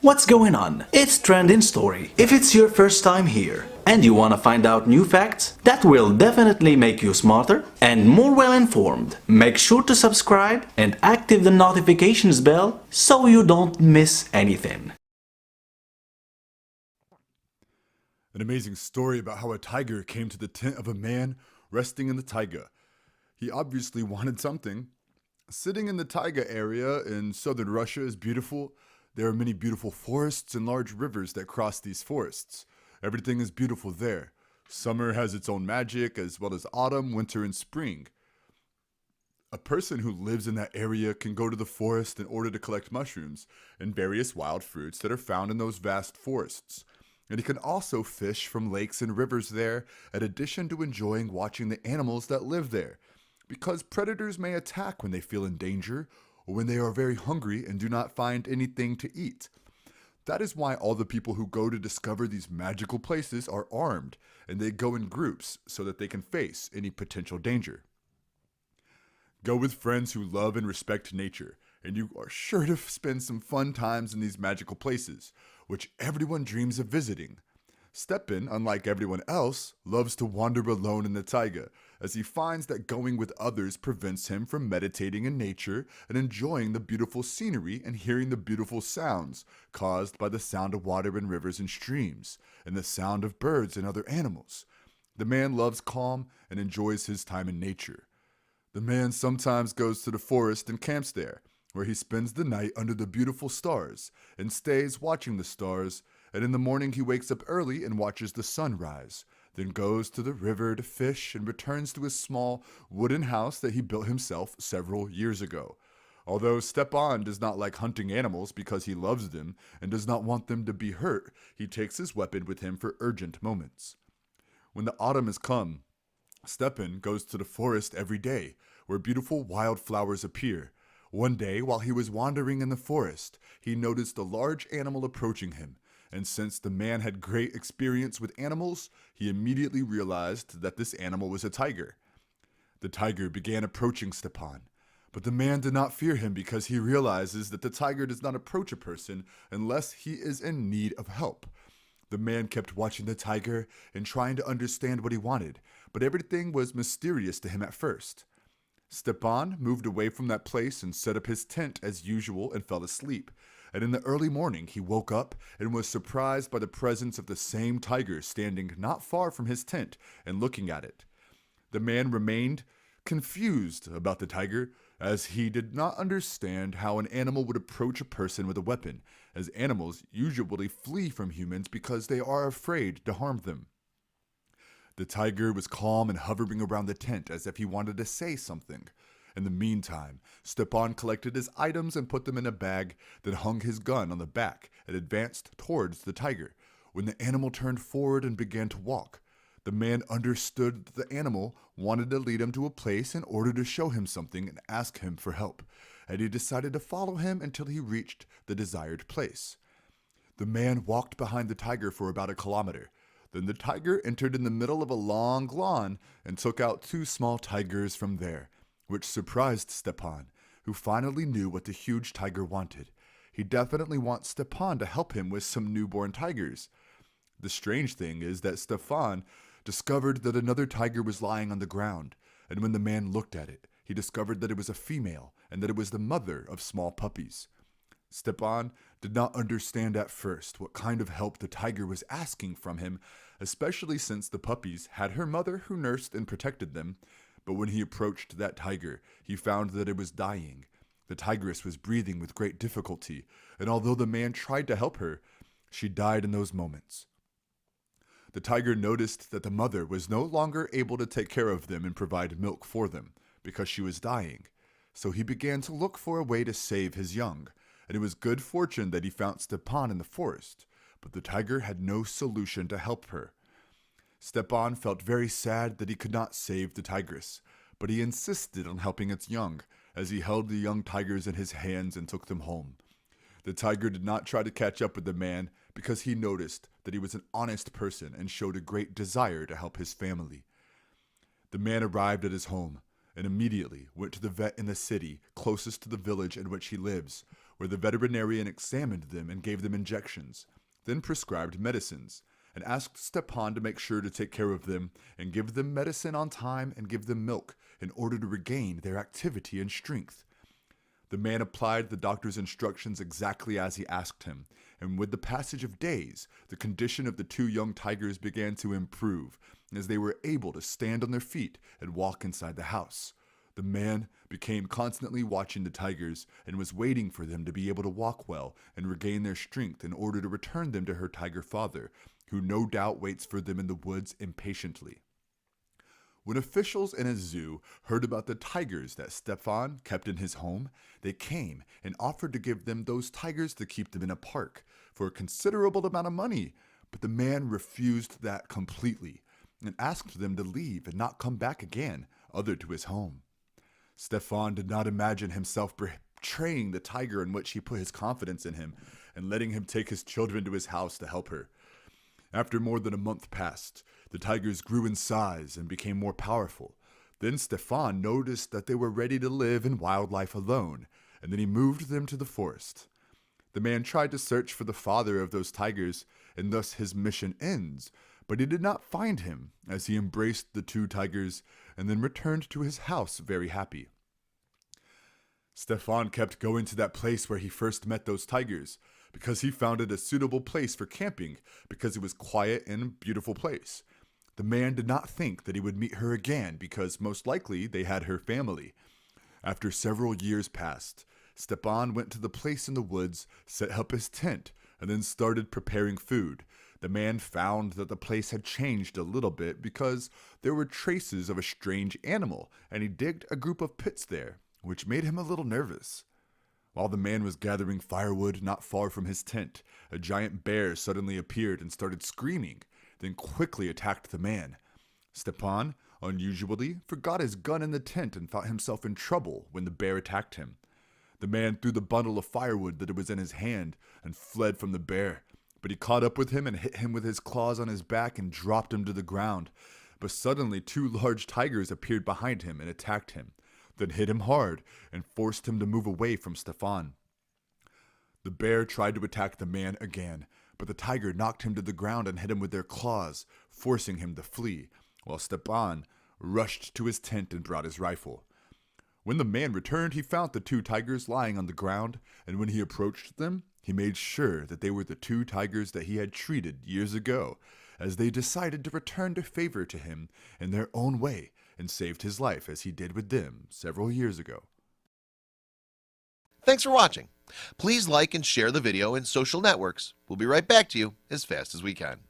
What's going on? It's Trending Story. If it's your first time here and you want to find out new facts that will definitely make you smarter and more well informed, make sure to subscribe and active the notifications bell so you don't miss anything. An amazing story about how a tiger came to the tent of a man resting in the taiga. He obviously wanted something. Sitting in the taiga area in southern Russia is beautiful. There are many beautiful forests and large rivers that cross these forests. Everything is beautiful there. Summer has its own magic, as well as autumn, winter, and spring. A person who lives in that area can go to the forest in order to collect mushrooms and various wild fruits that are found in those vast forests. And he can also fish from lakes and rivers there, in addition to enjoying watching the animals that live there, because predators may attack when they feel in danger or when they are very hungry and do not find anything to eat. That is why all the people who go to discover these magical places are armed, and they go in groups so that they can face any potential danger. Go with friends who love and respect nature, and you are sure to spend some fun times in these magical places, which everyone dreams of visiting. Stepan, unlike everyone else, loves to wander alone in the taiga, as he finds that going with others prevents him from meditating in nature and enjoying the beautiful scenery and hearing the beautiful sounds caused by the sound of water in rivers and streams, and the sound of birds and other animals. The man loves calm and enjoys his time in nature. The man sometimes goes to the forest and camps there, where he spends the night under the beautiful stars and stays watching the stars, and in the morning he wakes up early and watches the sun rise, then goes to the river to fish and returns to his small wooden house that he built himself several years ago. Although Stepan does not like hunting animals because he loves them and does not want them to be hurt, he takes his weapon with him for urgent moments. When the autumn has come, Stepan goes to the forest every day, where beautiful wildflowers appear. One day, while he was wandering in the forest, he noticed a large animal approaching him, and since the man had great experience with animals, he immediately realized that this animal was a tiger. The tiger began approaching Stepan, but the man did not fear him because he realizes that the tiger does not approach a person unless he is in need of help. The man kept watching the tiger and trying to understand what he wanted, but everything was mysterious to him at first. Stepan moved away from that place and set up his tent as usual and fell asleep. And in the early morning he woke up and was surprised by the presence of the same tiger standing not far from his tent and looking at it. The man remained confused about the tiger, as he did not understand how an animal would approach a person with a weapon, as animals usually flee from humans because they are afraid to harm them. The tiger was calm and hovering around the tent as if he wanted to say something. In the meantime, Stepan collected his items and put them in a bag, then hung his gun on the back and advanced towards the tiger. When the animal turned forward and began to walk, the man understood that the animal wanted to lead him to a place in order to show him something and ask him for help, and he decided to follow him until he reached the desired place. The man walked behind the tiger for about a kilometer. Then the tiger entered in the middle of a long lawn and took out two small tigers from there, which surprised Stepan, who finally knew what the huge tiger wanted. He definitely wants Stepan to help him with some newborn tigers. The strange thing is that Stepan discovered that another tiger was lying on the ground, and when the man looked at it, he discovered that it was a female and that it was the mother of small puppies. Stepan did not understand at first what kind of help the tiger was asking from him, especially since the puppies had her mother who nursed and protected them. But when he approached that tiger, he found that it was dying. The tigress was breathing with great difficulty, and although the man tried to help her, she died in those moments. The tiger noticed that the mother was no longer able to take care of them and provide milk for them because she was dying, so he began to look for a way to save his young. And it was good fortune that he found Stepan in the forest, but the tiger had no solution to help her. Stepan felt very sad that he could not save the tigress, but he insisted on helping its young, as he held the young tigers in his hands and took them home. The tiger did not try to catch up with the man because he noticed that he was an honest person and showed a great desire to help his family. The man arrived at his home and immediately went to the vet in the city closest to the village in which he lives, where the veterinarian examined them and gave them injections, then prescribed medicines, and asked Stepan to make sure to take care of them and give them medicine on time and give them milk in order to regain their activity and strength. The man applied the doctor's instructions exactly as he asked him, and with the passage of days, the condition of the two young tigers began to improve, as they were able to stand on their feet and walk inside the house. The man became constantly watching the tigers and was waiting for them to be able to walk well and regain their strength in order to return them to her tiger father, who no doubt waits for them in the woods impatiently. When officials in a zoo heard about the tigers that Stepan kept in his home, they came and offered to give them those tigers to keep them in a park for a considerable amount of money, but the man refused that completely and asked them to leave and not come back again, other to his home. Stepan did not imagine himself betraying the tiger in which he put his confidence in him and letting him take his children to his house to help her. After more than a month passed, the tigers grew in size and became more powerful. Then Stepan noticed that they were ready to live in wildlife alone, and then he moved them to the forest. The man tried to search for the father of those tigers, and thus his mission ends, but he did not find him, as he embraced the two tigers and then returned to his house very happy. Stepan kept going to that place where he first met those tigers, because he found it a suitable place for camping, because it was quiet and a beautiful place. The man did not think that he would meet her again, because most likely they had her family. After several years passed, Stepan went to the place in the woods, set up his tent, and then started preparing food. The man found that the place had changed a little bit because there were traces of a strange animal, and he digged a group of pits there, which made him a little nervous. While the man was gathering firewood not far from his tent, a giant bear suddenly appeared and started screaming, then quickly attacked the man. Stepan, unusually, forgot his gun in the tent and found himself in trouble when the bear attacked him. The man threw the bundle of firewood that was in his hand and fled from the bear, but he caught up with him and hit him with his claws on his back and dropped him to the ground. But suddenly 2 large tigers appeared behind him and attacked him, then hit him hard and forced him to move away from Stepan. The bear tried to attack the man again, but the tiger knocked him to the ground and hit him with their claws, forcing him to flee, while Stepan rushed to his tent and brought his rifle. When the man returned, he found the 2 tigers lying on the ground, and when he approached them, he made sure that they were the 2 tigers that he had treated years ago, as they decided to return the favor to him in their own way and saved his life as he did with them several years ago. Thanks for watching. Please like and share the video in social networks. We'll be right back to you as fast as we can.